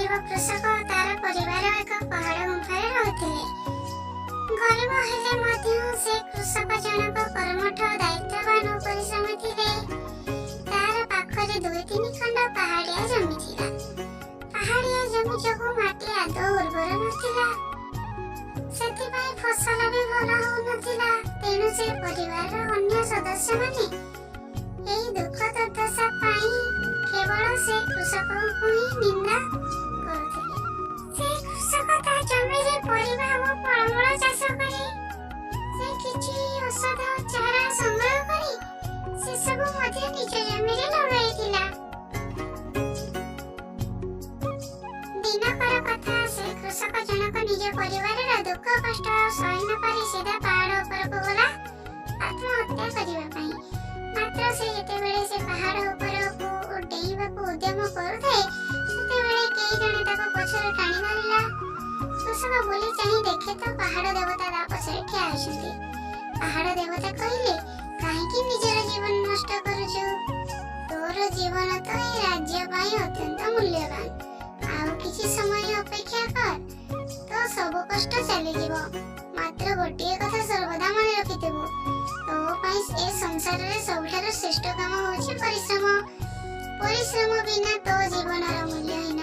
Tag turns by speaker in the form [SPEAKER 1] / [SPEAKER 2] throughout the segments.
[SPEAKER 1] ଗରିବ କୃଷକ ଓ ତାର ପରିବାର ଏକ ପାହାଡ଼ ଗୁମ୍ଫାରେ ରହୁଥିଲେ। ଗରିବ ହେଲେ ମଧ୍ୟ ସେ କୃଷକ ଜଣକ କର୍ମଠ, ଦାୟିତ୍ୱବାନ ଓ ପରିଶ୍ରମୀ ଥିଲେ। ତାର ପାଖରେ 2-3 ଖଣ୍ଡ ପାହାଡ଼ିଆ ଜମି ଥିଲା। ପାହାଡ଼ିଆ ଜମି ଯୋଗୁଁ ମାଟି ଆଦୌ ଉର୍ବର ନଥିଲା। ସେଥିପାଇଁ ଫସଲ ବି ଭଲ ହଉନଥିଲା। ତେଣୁ ସେ ପରିବାରର ଅନ୍ୟ ସଦସ୍ୟମାନେ ଏହି ଦୁଃଖ ଦୁର୍ଦ୍ଦଶା ପାଇଁ କେବଳ ସେ କୃଷକଙ୍କୁ ହିଁ ନିନ୍ଦା କରୁଥିଲେ। ସେ କୃଷକ ତା ଜମିରେ ପରିବା ଓ ଫଳମୂଳ ଚାଷ କରି ସେ କିଛି ଔଷଧ ଚାରା ସଂଗ୍ରହ କରି ସେସବୁ ମଧ୍ୟ ନିଜ ଜମିରେ ଲଗାଇଥିଲା। ଦିନକର କଥା, ସେ କୃଷକ ଜଣକ ନିଜ ପରିବାରର ଦୁଃଖ କଷ୍ଟ ସହି ନ ପାରି ସିଧା ପାହାଡ଼ ଉପରକୁ ଗଲା ଆତ୍ମହତ୍ୟା କରିବା ପାଇଁ। ମାତ୍ର ସେ ଯେତେବେଳେ ସେ ପାହାଡ଼ ଉପରକୁ ଡେଇଁବାକୁ ଉଦ୍ୟମ କରୁଥାଏ, ସେତେବେଳେ କେହି ଜଣେ ତାକୁ ପଛରୁ ଟାଣି ଧରିଲା। କୃଷକ ବୁଲି ଚାହିଁ ଦେଖେ ତ ପାହାଡ଼ ଦେବତା ତା ପଛରେ ଠିଆ ହୋଇଛନ୍ତି। ପାହାଡ଼ ଦେବତା କହିଲେ, କାହିଁକି ନିଜର ଜୀବନ ନଷ୍ଟ କରୁଛୁ? ତୋର ଜୀବନ ତ ଏହି ରାଜ୍ୟ ପାଇଁ ଅତ୍ୟନ୍ତ ମୂଲ୍ୟବାନ। ଆଉ କିଛି ସମୟ ଅପେକ୍ଷା କର, ତ ସବୁ କଷ୍ଟ ଚାଲିଯିବ। ମାତ୍ର ଗୋଟିଏ କଥା ସର୍ବଦା ମନେ ରଖିଥିବୁ, ତୋ ପାଇଁ ଏ ସଂସାରରେ ସବୁଠାରୁ ଶ୍ରେଷ୍ଠ କାମ ହେଉଛି ପରିଶ୍ରମ। ପରିଶ୍ରମ ବିନା ତୋ ଜୀବନର ମୂଲ୍ୟହୀନ।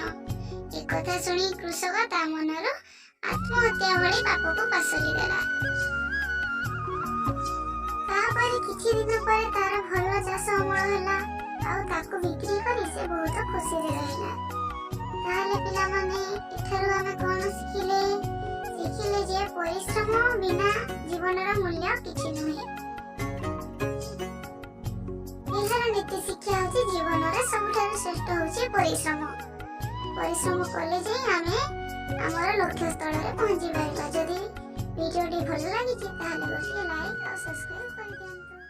[SPEAKER 1] ଏକଥା ଶୁଣି କୃଷକ ତା ମନରୁ ଆତ୍ମହତ୍ୟା ଭଳି ପାପକୁ ପାସୋରି ଦେଲା। ତାପରେ କିଛି ଦିନ ପରେ ତାର ଭଲ ଚାଷ ଅମଳ ହେଲା, ଆଉ ତାକୁ ବିକ୍ରି କରି ସେ ବହୁତ ଖୁସିରେ ରହିଲା। ତାହେଲେ ପିଲାମାନେ, ଏଠାରୁ ଆମେ କଣ ଶିଖିଲେ? ଶିଖିଲେ ଯେ ପରିଶ୍ରମ ବିନା ଜୀବନର ମୂଲ୍ୟ କିଛି ନୁହେଁ। ଏହାର ନୀତି ଶିକ୍ଷା ହେଉଛି ଜୀବନରେ ସବୁଠାରୁ ଶ୍ରେଷ୍ଠ ହେଉଛି ପରିଶ୍ରମ। ପରିଶ୍ରମ କଲେ ଯାଇ ଆମେ ଆମର ଲକ୍ଷ୍ୟସ୍ଥଳରେ ପହଞ୍ଚି ପାରିବା। ଯଦି ଭିଡ଼ିଓଟି ଭଲ ଲାଗିଛି ତାହେଲେ ଗୋଟିଏ ଲାଇକ୍ ଆଉ ସବସ୍କ୍ରାଇବ୍ କରିଦିଅନ୍ତୁ।